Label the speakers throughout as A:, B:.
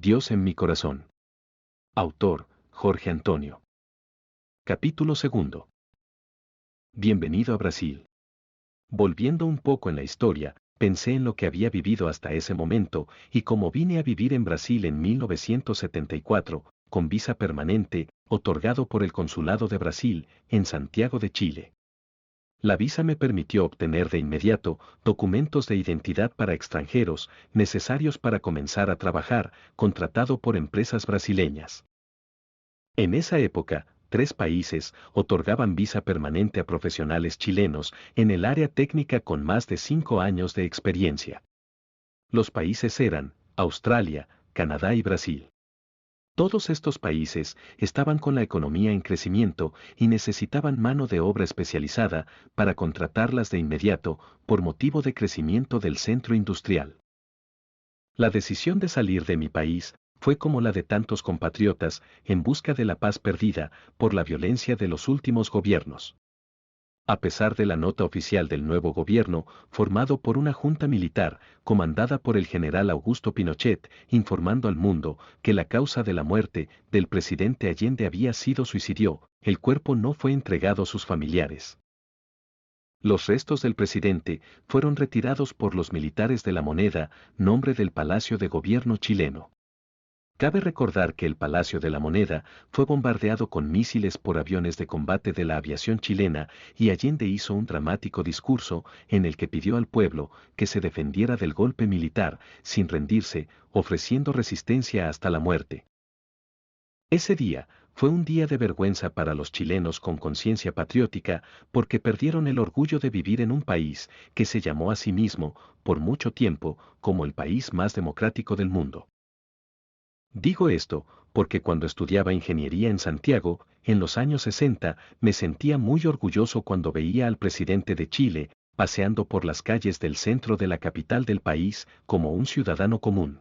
A: Dios en mi corazón. Autor, Jorge Antonio. Capítulo 2. Bienvenido a Brasil. Volviendo un poco en la historia, pensé en lo que había vivido hasta ese momento y cómo vine a vivir en Brasil en 1974, con visa permanente, otorgado por el Consulado de Brasil, en Santiago de Chile. La visa me permitió obtener de inmediato documentos de identidad para extranjeros necesarios para comenzar a trabajar, contratado por empresas brasileñas. En esa época, 3 países otorgaban visa permanente a profesionales chilenos en el área técnica con más de 5 años de experiencia. Los países eran Australia, Canadá y Brasil. Todos estos países estaban con la economía en crecimiento y necesitaban mano de obra especializada para contratarlas de inmediato por motivo de crecimiento del centro industrial. La decisión de salir de mi país fue como la de tantos compatriotas en busca de la paz perdida por la violencia de los últimos gobiernos. A pesar de la nota oficial del nuevo gobierno, formado por una junta militar, comandada por el general Augusto Pinochet, informando al mundo que la causa de la muerte del presidente Allende había sido suicidio, el cuerpo no fue entregado a sus familiares. Los restos del presidente fueron retirados por los militares de la Moneda, nombre del Palacio de Gobierno chileno. Cabe recordar que el Palacio de la Moneda fue bombardeado con misiles por aviones de combate de la aviación chilena y Allende hizo un dramático discurso en el que pidió al pueblo que se defendiera del golpe militar sin rendirse, ofreciendo resistencia hasta la muerte. Ese día fue un día de vergüenza para los chilenos con conciencia patriótica porque perdieron el orgullo de vivir en un país que se llamó a sí mismo, por mucho tiempo, como el país más democrático del mundo. Digo esto porque cuando estudiaba ingeniería en Santiago, en los años 60, me sentía muy orgulloso cuando veía al presidente de Chile, paseando por las calles del centro de la capital del país, como un ciudadano común.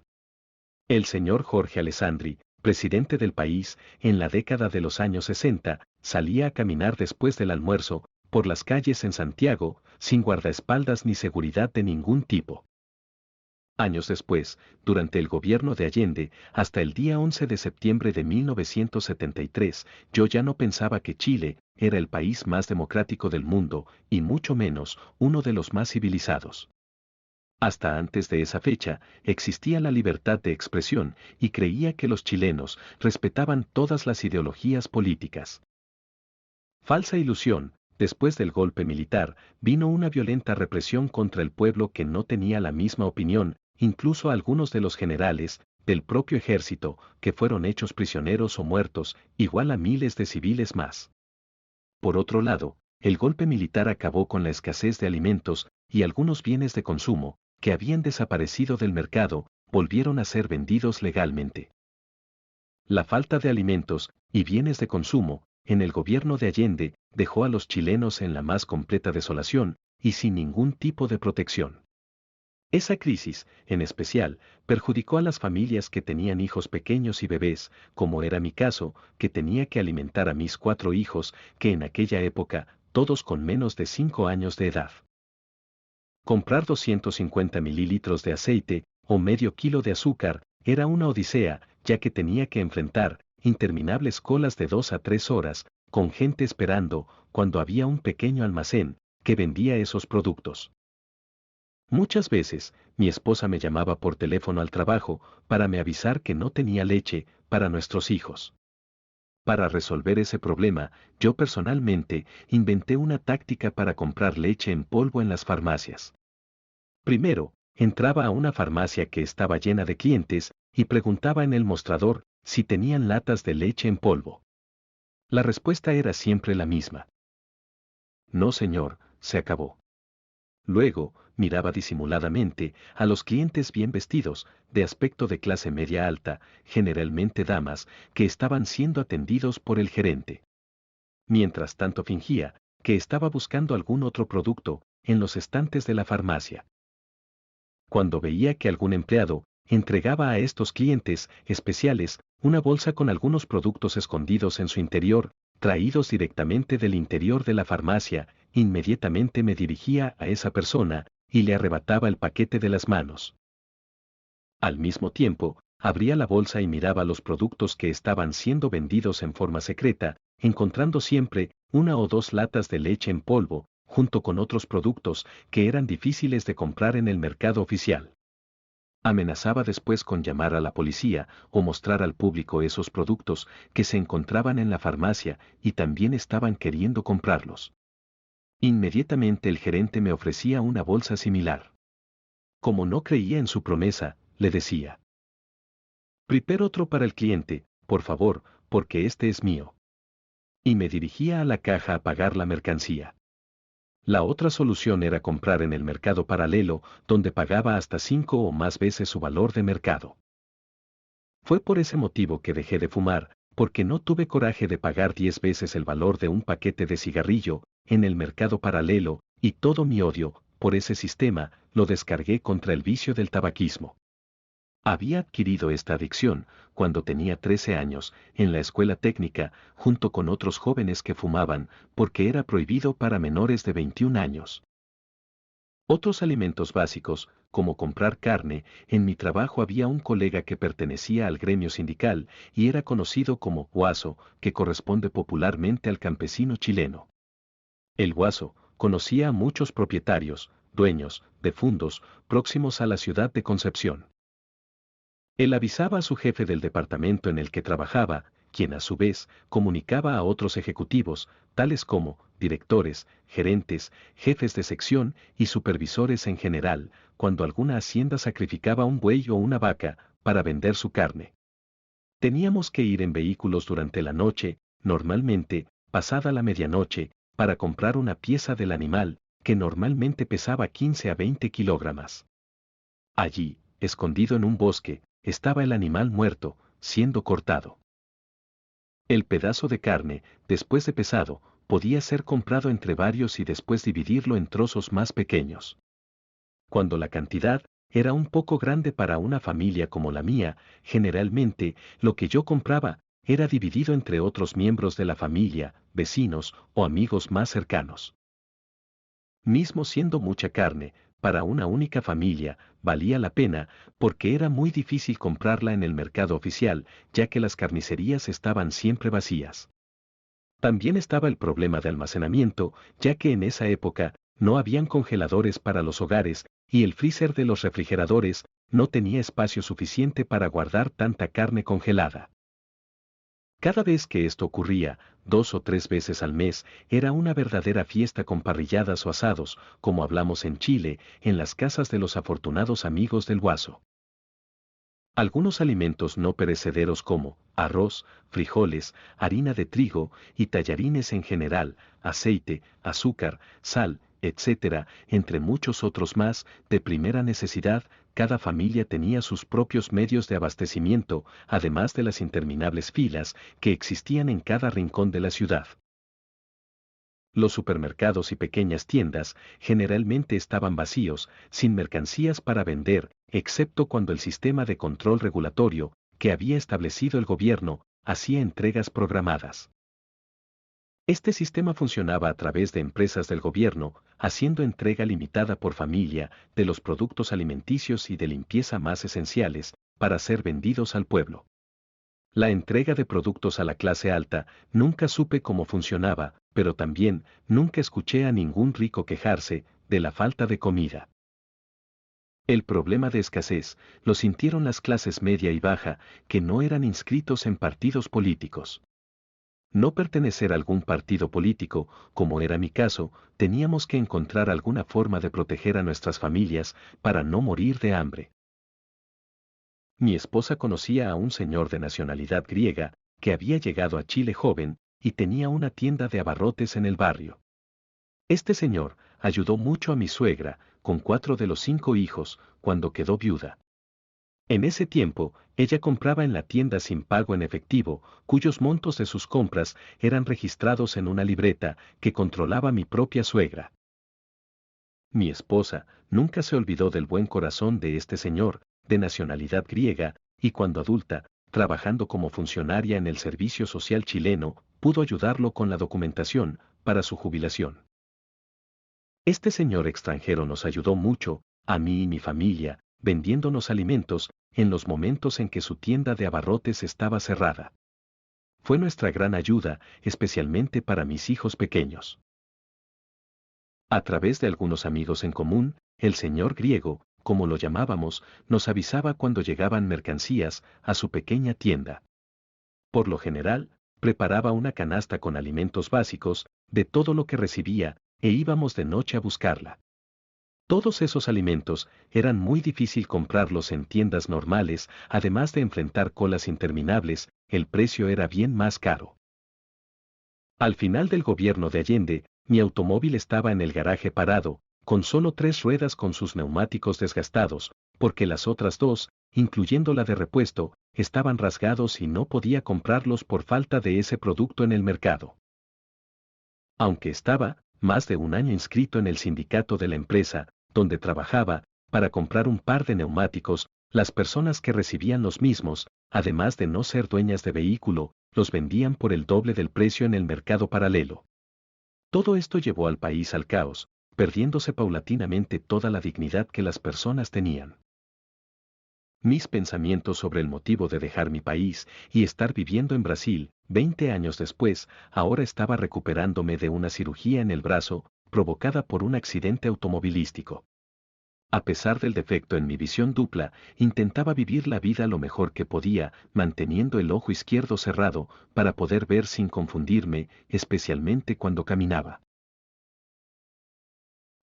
A: El señor Jorge Alessandri, presidente del país, en la década de los años 60, salía a caminar después del almuerzo, por las calles en Santiago, sin guardaespaldas ni seguridad de ningún tipo. Años después, durante el gobierno de Allende, hasta el día 11 de septiembre de 1973, yo ya no pensaba que Chile era el país más democrático del mundo, y mucho menos uno de los más civilizados. Hasta antes de esa fecha, existía la libertad de expresión y creía que los chilenos respetaban todas las ideologías políticas. Falsa ilusión. Después del golpe militar, vino una violenta represión contra el pueblo que no tenía la misma opinión, incluso algunos de los generales del propio ejército, que fueron hechos prisioneros o muertos, igual a miles de civiles más. Por otro lado, el golpe militar acabó con la escasez de alimentos y algunos bienes de consumo, que habían desaparecido del mercado, volvieron a ser vendidos legalmente. La falta de alimentos y bienes de consumo, en el gobierno de Allende, dejó a los chilenos en la más completa desolación y sin ningún tipo de protección. Esa crisis, en especial, perjudicó a las familias que tenían hijos pequeños y bebés, como era mi caso, que tenía que alimentar a mis 4 hijos, que en aquella época, todos con menos de 5 años de edad. Comprar 250 mililitros de aceite o medio kilo de azúcar era una odisea, ya que tenía que enfrentar interminables colas de 2 a 3 horas, con gente esperando, cuando había un pequeño almacén que vendía esos productos. Muchas veces, mi esposa me llamaba por teléfono al trabajo para me avisar que no tenía leche para nuestros hijos. Para resolver ese problema, yo personalmente inventé una táctica para comprar leche en polvo en las farmacias. Primero, entraba a una farmacia que estaba llena de clientes y preguntaba en el mostrador si tenían latas de leche en polvo. La respuesta era siempre la misma. No, señor, se acabó. Luego, miraba disimuladamente a los clientes bien vestidos, de aspecto de clase media alta, generalmente damas, que estaban siendo atendidos por el gerente. Mientras tanto fingía que estaba buscando algún otro producto en los estantes de la farmacia. Cuando veía que algún empleado entregaba a estos clientes especiales una bolsa con algunos productos escondidos en su interior, traídos directamente del interior de la farmacia, inmediatamente me dirigía a esa persona y le arrebataba el paquete de las manos. Al mismo tiempo, Abría la bolsa y miraba los productos que estaban siendo vendidos en forma secreta, encontrando siempre una o dos latas de leche en polvo, junto con otros productos que eran difíciles de comprar en el mercado oficial. Amenazaba después con llamar a la policía o mostrar al público esos productos que se encontraban en la farmacia y también estaban queriendo comprarlos. Inmediatamente el gerente me ofrecía una bolsa similar. Como no creía en su promesa, le decía: prepare otro para el cliente, por favor, porque este es mío. Y me dirigía a la caja a pagar la mercancía. La otra solución era comprar en el mercado paralelo, donde pagaba hasta 5 o más veces su valor de mercado. Fue por ese motivo que dejé de fumar, porque no tuve coraje de pagar 10 veces el valor de un paquete de cigarrillo en el mercado paralelo, y todo mi odio por ese sistema lo descargué contra el vicio del tabaquismo. Había adquirido esta adicción cuando tenía 13 años, en la escuela técnica, junto con otros jóvenes que fumaban, porque era prohibido para menores de 21 años. Otros alimentos básicos, como comprar carne, en mi trabajo había un colega que pertenecía al gremio sindical y era conocido como Guaso, que corresponde popularmente al campesino chileno. El Guaso conocía a muchos propietarios, dueños, de fundos, próximos a la ciudad de Concepción. Él avisaba a su jefe del departamento en el que trabajaba, quien a su vez comunicaba a otros ejecutivos, tales como directores, gerentes, jefes de sección y supervisores en general, cuando alguna hacienda sacrificaba un buey o una vaca para vender su carne. Teníamos que ir en vehículos durante la noche, normalmente, pasada la medianoche, para comprar una pieza del animal, que normalmente pesaba 15 a 20 kilogramos. Allí, escondido en un bosque, estaba el animal muerto, siendo cortado. El pedazo de carne, después de pesado, podía ser comprado entre varios y después dividirlo en trozos más pequeños. Cuando la cantidad era un poco grande para una familia como la mía, generalmente, lo que yo compraba era dividido entre otros miembros de la familia, vecinos o amigos más cercanos. Mismo siendo mucha carne, para una única familia, valía la pena, porque era muy difícil comprarla en el mercado oficial, ya que las carnicerías estaban siempre vacías. También estaba el problema de almacenamiento, ya que en esa época no habían congeladores para los hogares, y el freezer de los refrigeradores no tenía espacio suficiente para guardar tanta carne congelada. Cada vez que esto ocurría, 2 o 3 veces al mes, era una verdadera fiesta con parrilladas o asados, como hablamos en Chile, en las casas de los afortunados amigos del Guaso. Algunos alimentos no perecederos como arroz, frijoles, harina de trigo y tallarines en general, aceite, azúcar, sal, etc., entre muchos otros más, de primera necesidad, cada familia tenía sus propios medios de abastecimiento, además de las interminables filas que existían en cada rincón de la ciudad. Los supermercados y pequeñas tiendas generalmente estaban vacíos, sin mercancías para vender, excepto cuando el sistema de control regulatorio que había establecido el gobierno hacía entregas programadas. Este sistema funcionaba a través de empresas del gobierno, haciendo entrega limitada por familia de los productos alimenticios y de limpieza más esenciales, para ser vendidos al pueblo. La entrega de productos a la clase alta, nunca supe cómo funcionaba, pero también nunca escuché a ningún rico quejarse de la falta de comida. El problema de escasez lo sintieron las clases media y baja, que no eran inscritos en partidos políticos. No pertenecer a algún partido político, como era mi caso, teníamos que encontrar alguna forma de proteger a nuestras familias para no morir de hambre. Mi esposa conocía a un señor de nacionalidad griega, que había llegado a Chile joven, y tenía una tienda de abarrotes en el barrio. Este señor ayudó mucho a mi suegra, con 4 de los 5 hijos, cuando quedó viuda. En ese tiempo, ella compraba en la tienda sin pago en efectivo, cuyos montos de sus compras eran registrados en una libreta que controlaba mi propia suegra. Mi esposa nunca se olvidó del buen corazón de este señor, de nacionalidad griega, y cuando adulta, trabajando como funcionaria en el Servicio Social chileno, pudo ayudarlo con la documentación para su jubilación. Este señor extranjero nos ayudó mucho, a mí y mi familia, vendiéndonos alimentos, en los momentos en que su tienda de abarrotes estaba cerrada. Fue nuestra gran ayuda, especialmente para mis hijos pequeños. A través de algunos amigos en común, el señor griego, como lo llamábamos, nos avisaba cuando llegaban mercancías a su pequeña tienda. Por lo general, preparaba una canasta con alimentos básicos, de todo lo que recibía, e íbamos de noche a buscarla. Todos esos alimentos eran muy difícil comprarlos en tiendas normales, además de enfrentar colas interminables, el precio era bien más caro. Al final del gobierno de Allende, mi automóvil estaba en el garaje parado, con solo 3 ruedas con sus neumáticos desgastados, porque las otras 2, incluyendo la de repuesto, estaban rasgados y no podía comprarlos por falta de ese producto en el mercado. Aunque estaba más de un año inscrito en el sindicato de la empresa, donde trabajaba, para comprar un par de neumáticos, las personas que recibían los mismos, además de no ser dueñas de vehículo, los vendían por el doble del precio en el mercado paralelo. Todo esto llevó al país al caos, perdiéndose paulatinamente toda la dignidad que las personas tenían. Mis pensamientos sobre el motivo de dejar mi país y estar viviendo en Brasil, 20 años después, ahora estaba recuperándome de una cirugía en el brazo, provocada por un accidente automovilístico. A pesar del defecto en mi visión dupla, intentaba vivir la vida lo mejor que podía, manteniendo el ojo izquierdo cerrado, para poder ver sin confundirme, especialmente cuando caminaba.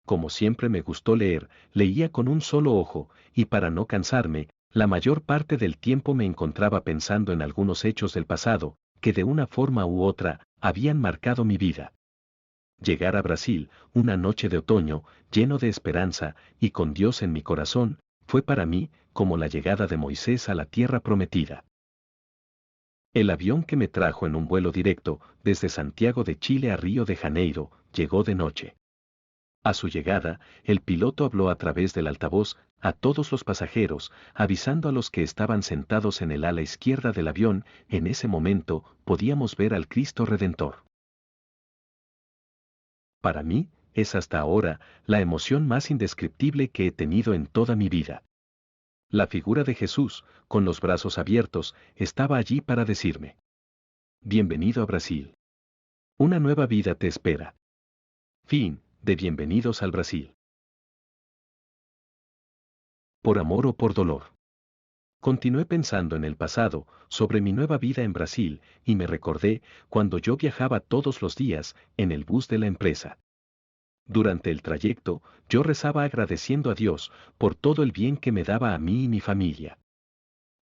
A: Como siempre me gustó leer, leía con un solo ojo, y para no cansarme, la mayor parte del tiempo me encontraba pensando en algunos hechos del pasado, que de una forma u otra, habían marcado mi vida. Llegar a Brasil, una noche de otoño, lleno de esperanza, y con Dios en mi corazón, fue para mí, como la llegada de Moisés a la tierra prometida. El avión que me trajo en un vuelo directo, desde Santiago de Chile a Río de Janeiro, llegó de noche. A su llegada, el piloto habló a través del altavoz a todos los pasajeros, avisando a los que estaban sentados en el ala izquierda del avión. En ese momento, podíamos ver al Cristo Redentor. Para mí, es hasta ahora, la emoción más indescriptible que he tenido en toda mi vida. La figura de Jesús, con los brazos abiertos, estaba allí para decirme: bienvenido a Brasil. Una nueva vida te espera. Fin de Bienvenidos al Brasil. Por amor o por dolor. Continué pensando en el pasado, sobre mi nueva vida en Brasil, y me recordé cuando yo viajaba todos los días, en el bus de la empresa. Durante el trayecto, yo rezaba agradeciendo a Dios por todo el bien que me daba a mí y mi familia.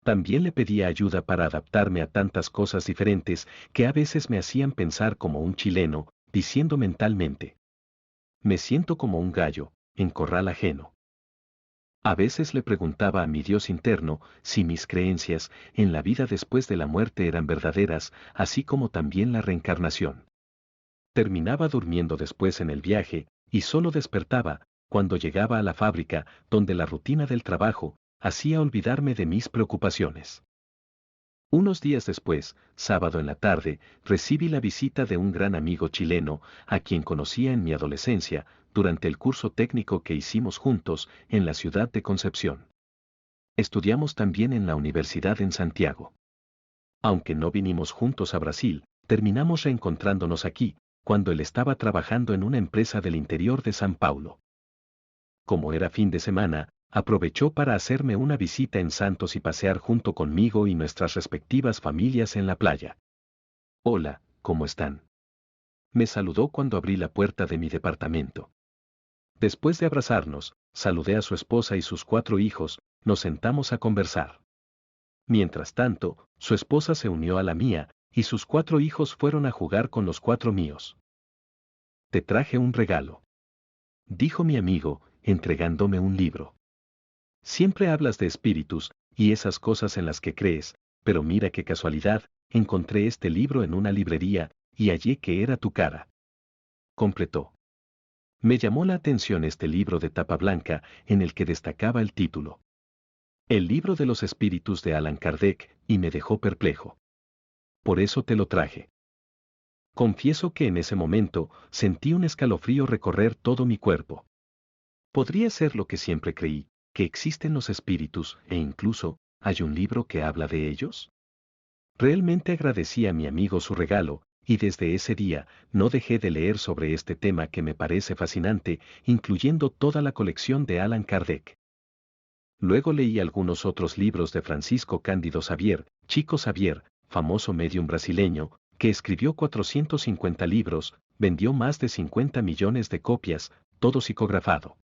A: También le pedía ayuda para adaptarme a tantas cosas diferentes que a veces me hacían pensar como un chileno, diciendo mentalmente: me siento como un gallo, en corral ajeno. A veces le preguntaba a mi Dios interno si mis creencias en la vida después de la muerte eran verdaderas, así como también la reencarnación. Terminaba durmiendo después en el viaje, y solo despertaba cuando llegaba a la fábrica, donde la rutina del trabajo hacía olvidarme de mis preocupaciones. Unos días después, sábado en la tarde, recibí la visita de un gran amigo chileno, a quien conocía en mi adolescencia, durante el curso técnico que hicimos juntos en la ciudad de Concepción. Estudiamos también en la universidad en Santiago. Aunque no vinimos juntos a Brasil, terminamos reencontrándonos aquí, cuando él estaba trabajando en una empresa del interior de San Paulo. Como era fin de semana, aprovechó para hacerme una visita en Santos y pasear junto conmigo y nuestras respectivas familias en la playa. Hola, ¿cómo están? Me saludó cuando abrí la puerta de mi departamento. Después de abrazarnos, saludé a su esposa y sus 4 hijos, nos sentamos a conversar. Mientras tanto, su esposa se unió a la mía, y sus 4 hijos fueron a jugar con los 4 míos. Te traje un regalo, dijo mi amigo, entregándome un libro. Siempre hablas de espíritus y esas cosas en las que crees, pero mira qué casualidad, encontré este libro en una librería, y hallé que era tu cara. Completó. Me llamó la atención este libro de tapa blanca, en el que destacaba el título: El libro de los espíritus de Allan Kardec, y me dejó perplejo. Por eso te lo traje. Confieso que en ese momento sentí un escalofrío recorrer todo mi cuerpo. Podría ser lo que siempre creí, ¿Que existen los espíritus e incluso hay un libro que habla de ellos? Realmente agradecí a mi amigo su regalo, y desde ese día no dejé de leer sobre este tema que me parece fascinante, incluyendo toda la colección de Allan Kardec. Luego leí algunos otros libros de Francisco Cândido Xavier, Chico Xavier, famoso médium brasileño, que escribió 450 libros, vendió más de 50 millones de copias, todo psicografado.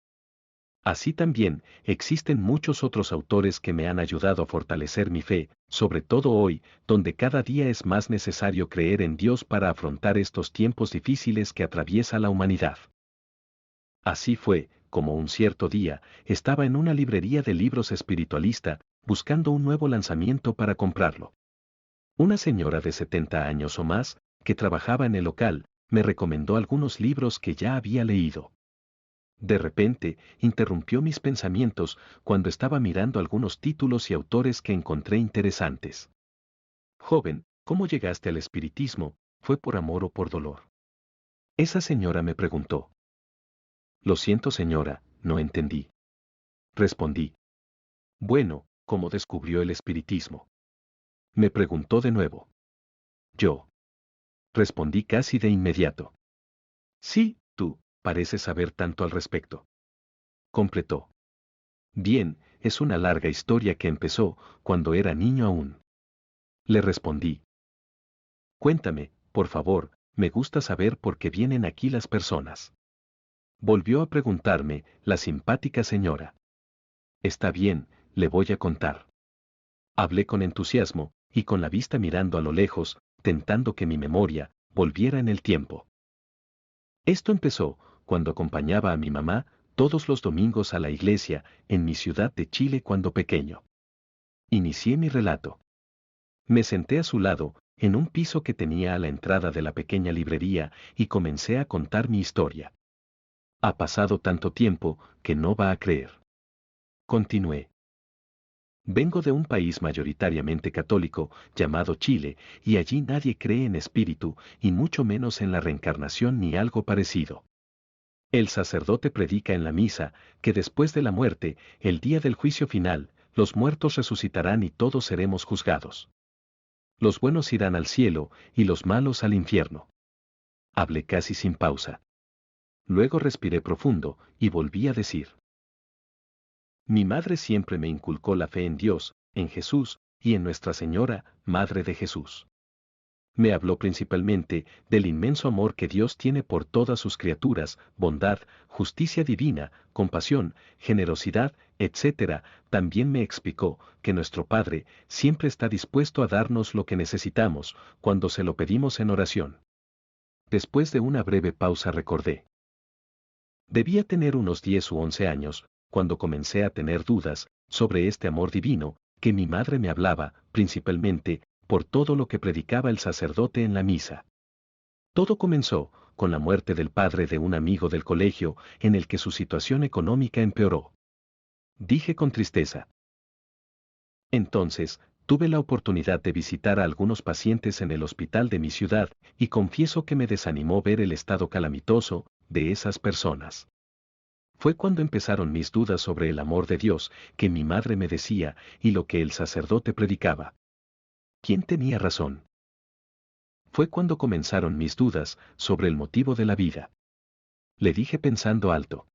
A: Así también, existen muchos otros autores que me han ayudado a fortalecer mi fe, sobre todo hoy, donde cada día es más necesario creer en Dios para afrontar estos tiempos difíciles que atraviesa la humanidad. Así fue, como un cierto día, estaba en una librería de libros espiritualista, buscando un nuevo lanzamiento para comprarlo. Una señora de 70 años o más, que trabajaba en el local, me recomendó algunos libros que ya había leído. De repente, interrumpió mis pensamientos cuando estaba mirando algunos títulos y autores que encontré interesantes. Joven, ¿cómo llegaste al espiritismo? ¿Fue por amor o por dolor? Esa señora me preguntó. Lo siento, señora, no entendí. Respondí. Bueno, ¿cómo descubrió el espiritismo? Me preguntó de nuevo. Yo. Respondí casi de inmediato. Sí, tú, pareces saber tanto al respecto. Completó. Bien, es una larga historia que empezó cuando era niño aún. Le respondí. Cuéntame, por favor, me gusta saber por qué vienen aquí las personas. Volvió a preguntarme la simpática señora. Está bien, le voy a contar. Hablé con entusiasmo, y con la vista mirando a lo lejos, tentando que mi memoria volviera en el tiempo. Esto empezó cuando acompañaba a mi mamá todos los domingos a la iglesia en mi ciudad de Chile cuando pequeño. Inicié mi relato. Me senté a su lado, en un piso que tenía a la entrada de la pequeña librería, y comencé a contar mi historia. Ha pasado tanto tiempo que no va a creer. Continué. Vengo de un país mayoritariamente católico, llamado Chile, y allí nadie cree en espíritu, y mucho menos en la reencarnación ni algo parecido. El sacerdote predica en la misa, que después de la muerte, el día del juicio final, los muertos resucitarán y todos seremos juzgados. Los buenos irán al cielo, y los malos al infierno. Hablé casi sin pausa. Luego respiré profundo, y volví a decir. Mi madre siempre me inculcó la fe en Dios, en Jesús, y en Nuestra Señora, Madre de Jesús. Me habló principalmente del inmenso amor que Dios tiene por todas sus criaturas, bondad, justicia divina, compasión, generosidad, etc. También me explicó que nuestro Padre siempre está dispuesto a darnos lo que necesitamos cuando se lo pedimos en oración. Después de una breve pausa recordé. Debía tener unos 10 u 11 años, cuando comencé a tener dudas sobre este amor divino, que mi madre me hablaba, principalmente, por todo lo que predicaba el sacerdote en la misa. Todo comenzó con la muerte del padre de un amigo del colegio, en el que su situación económica empeoró. Dije con tristeza. Entonces, tuve la oportunidad de visitar a algunos pacientes en el hospital de mi ciudad, y confieso que me desanimó ver el estado calamitoso de esas personas. Fue cuando empezaron mis dudas sobre el amor de Dios, que mi madre me decía, y lo que el sacerdote predicaba. ¿Quién tenía razón? Fue cuando comenzaron mis dudas sobre el motivo de la vida. Le dije pensando alto.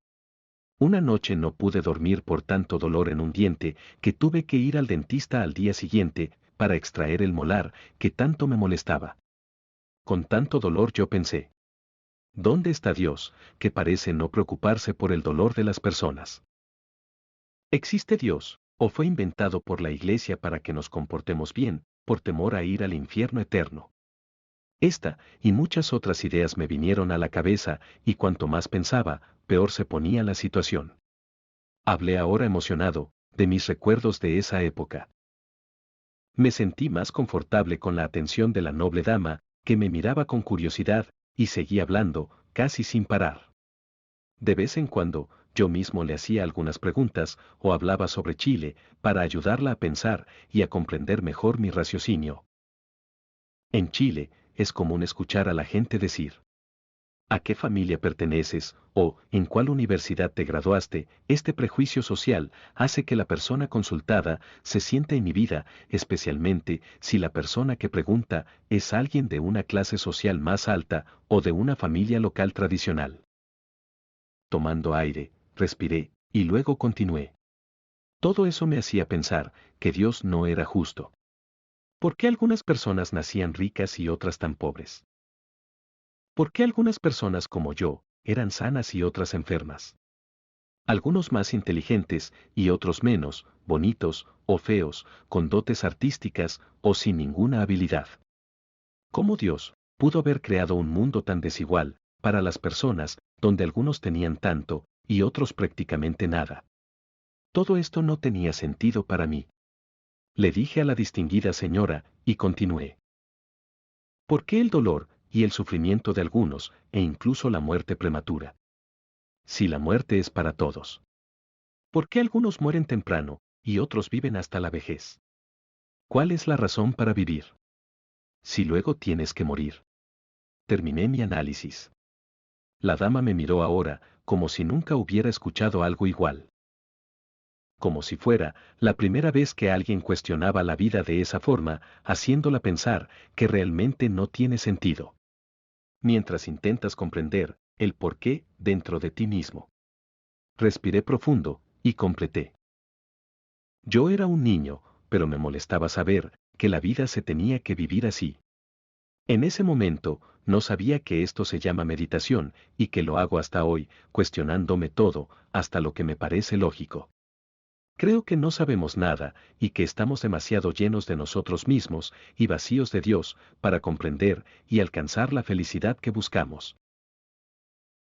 A: Una noche no pude dormir por tanto dolor en un diente que tuve que ir al dentista al día siguiente para extraer el molar que tanto me molestaba. Con tanto dolor yo pensé. ¿Dónde está Dios, que parece no preocuparse por el dolor de las personas? ¿Existe Dios, o fue inventado por la Iglesia para que nos comportemos bien, por temor a ir al infierno eterno? Esta y muchas otras ideas me vinieron a la cabeza, y cuanto más pensaba, peor se ponía la situación. Hablé ahora emocionado, de mis recuerdos de esa época. Me sentí más confortable con la atención de la noble dama, que me miraba con curiosidad, y seguí hablando, casi sin parar. De vez en cuando, yo mismo le hacía algunas preguntas, o hablaba sobre Chile, para ayudarla a pensar y a comprender mejor mi raciocinio. En Chile, es común escuchar a la gente decir: ¿A qué familia perteneces o en cuál universidad te graduaste? Este prejuicio social hace que la persona consultada se sienta inhibida, especialmente si la persona que pregunta es alguien de una clase social más alta o de una familia local tradicional. Tomando aire, respiré y luego continué. Todo eso me hacía pensar que Dios no era justo. ¿Por qué algunas personas nacían ricas y otras tan pobres? ¿Por qué algunas personas como yo eran sanas y otras enfermas? Algunos más inteligentes y otros menos, bonitos o feos, con dotes artísticas o sin ninguna habilidad. ¿Cómo Dios pudo haber creado un mundo tan desigual para las personas, donde algunos tenían tanto y otros prácticamente nada? Todo esto no tenía sentido para mí. Le dije a la distinguida señora, y continué. ¿Por qué el dolor y el sufrimiento de algunos, e incluso la muerte prematura? Si la muerte es para todos. ¿Por qué algunos mueren temprano y otros viven hasta la vejez? ¿Cuál es la razón para vivir? Si luego tienes que morir. Terminé mi análisis. La dama me miró ahora, como si nunca hubiera escuchado algo igual. Como si fuera la primera vez que alguien cuestionaba la vida de esa forma, haciéndola pensar que realmente no tiene sentido. Mientras intentas comprender el por qué dentro de ti mismo. Respiré profundo y completé. Yo era un niño, pero me molestaba saber que la vida se tenía que vivir así. En ese momento, no sabía que esto se llama meditación y que lo hago hasta hoy, cuestionándome todo, hasta lo que me parece lógico. Creo que no sabemos nada y que estamos demasiado llenos de nosotros mismos y vacíos de Dios para comprender y alcanzar la felicidad que buscamos.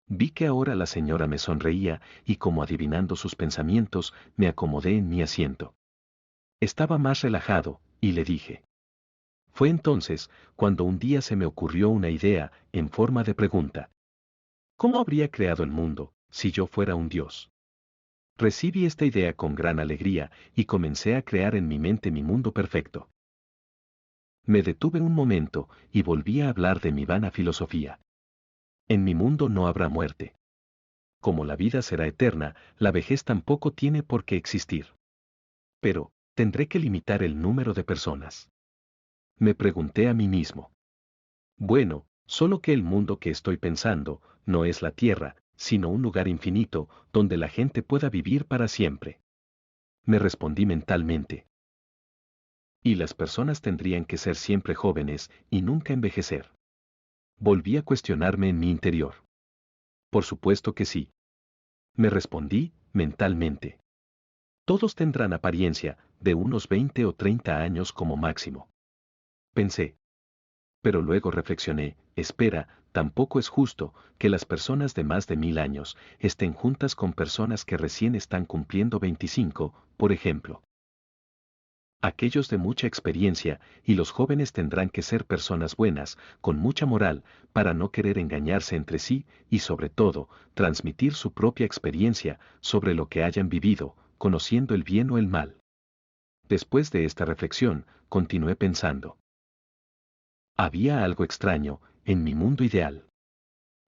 A: Vi que ahora la señora me sonreía y como adivinando sus pensamientos, me acomodé en mi asiento. Estaba más relajado, y le dije. Fue entonces cuando un día se me ocurrió una idea en forma de pregunta. ¿Cómo habría creado el mundo si yo fuera un Dios? Recibí esta idea con gran alegría y comencé a crear en mi mente mi mundo perfecto. Me detuve un momento y volví a hablar de mi vana filosofía. En mi mundo no habrá muerte. Como la vida será eterna, la vejez tampoco tiene por qué existir. Pero, tendré que limitar el número de personas. Me pregunté a mí mismo. Bueno, solo que el mundo que estoy pensando no es la Tierra, sino un lugar infinito donde la gente pueda vivir para siempre. Me respondí mentalmente. Y las personas tendrían que ser siempre jóvenes y nunca envejecer. Volví a cuestionarme en mi interior. Por supuesto que sí. Me respondí mentalmente. Todos tendrán apariencia de unos 20 o 30 años como máximo. Pensé. Pero luego reflexioné, espera, tampoco es justo que las personas de más de 1000 años estén juntas con personas que recién están cumpliendo 25, por ejemplo. Aquellos de mucha experiencia y los jóvenes tendrán que ser personas buenas, con mucha moral, para no querer engañarse entre sí y sobre todo, transmitir su propia experiencia sobre lo que hayan vivido, conociendo el bien o el mal. Después de esta reflexión, continué pensando. Había algo extraño en mi mundo ideal.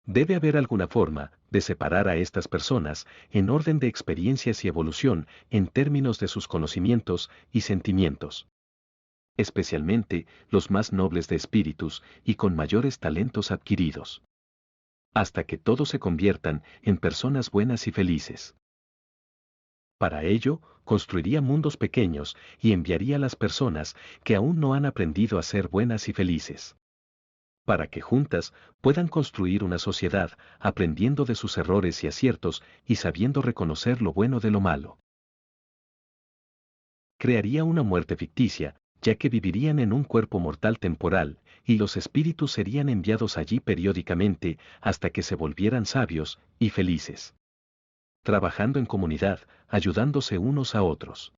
A: Debe haber alguna forma de separar a estas personas en orden de experiencias y evolución en términos de sus conocimientos y sentimientos. Especialmente los más nobles de espíritus y con mayores talentos adquiridos. Hasta que todos se conviertan en personas buenas y felices. Para ello, construiría mundos pequeños y enviaría a las personas que aún no han aprendido a ser buenas y felices. Para que juntas puedan construir una sociedad aprendiendo de sus errores y aciertos y sabiendo reconocer lo bueno de lo malo. Crearía una muerte ficticia, ya que vivirían en un cuerpo mortal temporal, y los espíritus serían enviados allí periódicamente hasta que se volvieran sabios y felices. Trabajando en comunidad, ayudándose unos a otros.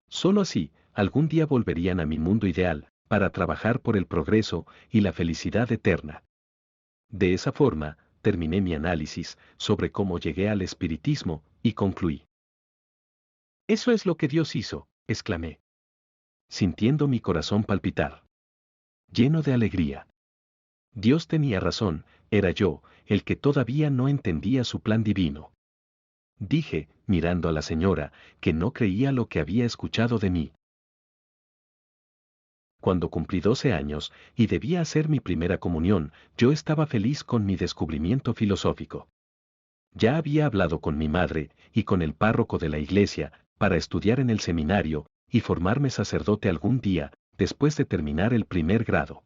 A: Solo así, algún día volverían a mi mundo ideal, para trabajar por el progreso y la felicidad eterna. De esa forma, terminé mi análisis sobre cómo llegué al espiritismo y concluí. Eso es lo que Dios hizo, exclamé, sintiendo mi corazón palpitar. Lleno de alegría. Dios tenía razón, era yo, el que todavía no entendía su plan divino. Dije, mirando a la señora, que no creía lo que había escuchado de mí. Cuando cumplí 12 años, y debía hacer mi primera comunión, yo estaba feliz con mi descubrimiento filosófico. Ya había hablado con mi madre, y con el párroco de la iglesia, para estudiar en el seminario, y formarme sacerdote algún día, después de terminar el primer grado.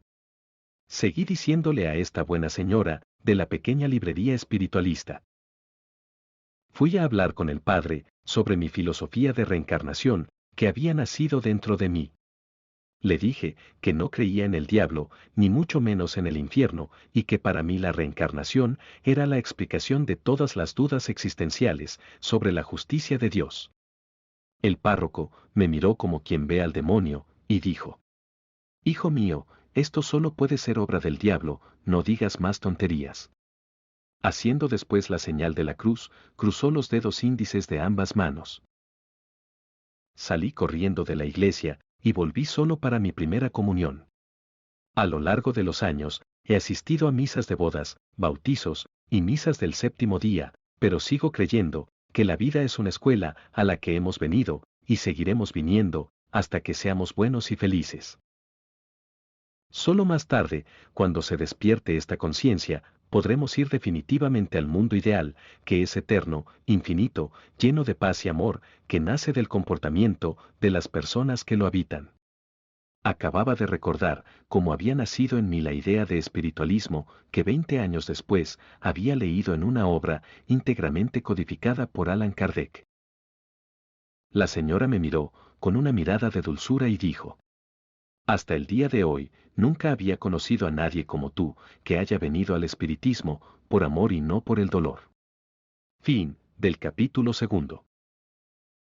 A: Seguí diciéndole a esta buena señora, de la pequeña librería espiritualista. Fui a hablar con el padre, sobre mi filosofía de reencarnación, que había nacido dentro de mí. Le dije que no creía en el diablo, ni mucho menos en el infierno, y que para mí la reencarnación era la explicación de todas las dudas existenciales sobre la justicia de Dios. El párroco me miró como quien ve al demonio, y dijo: Hijo mío, esto solo puede ser obra del diablo, no digas más tonterías. Haciendo después la señal de la cruz, cruzó los dedos índices de ambas manos. Salí corriendo de la iglesia, y volví solo para mi primera comunión. A lo largo de los años, he asistido a misas de bodas, bautizos, y misas del séptimo día, pero sigo creyendo que la vida es una escuela a la que hemos venido, y seguiremos viniendo, hasta que seamos buenos y felices. Solo más tarde, cuando se despierte esta conciencia, podremos ir definitivamente al mundo ideal, que es eterno, infinito, lleno de paz y amor, que nace del comportamiento de las personas que lo habitan. Acababa de recordar cómo había nacido en mí la idea de espiritualismo que 20 años después había leído en una obra íntegramente codificada por Allan Kardec. La señora me miró con una mirada de dulzura y dijo: Hasta el día de hoy, nunca había conocido a nadie como tú, que haya venido al espiritismo, por amor y no por el dolor. Fin del capítulo 2.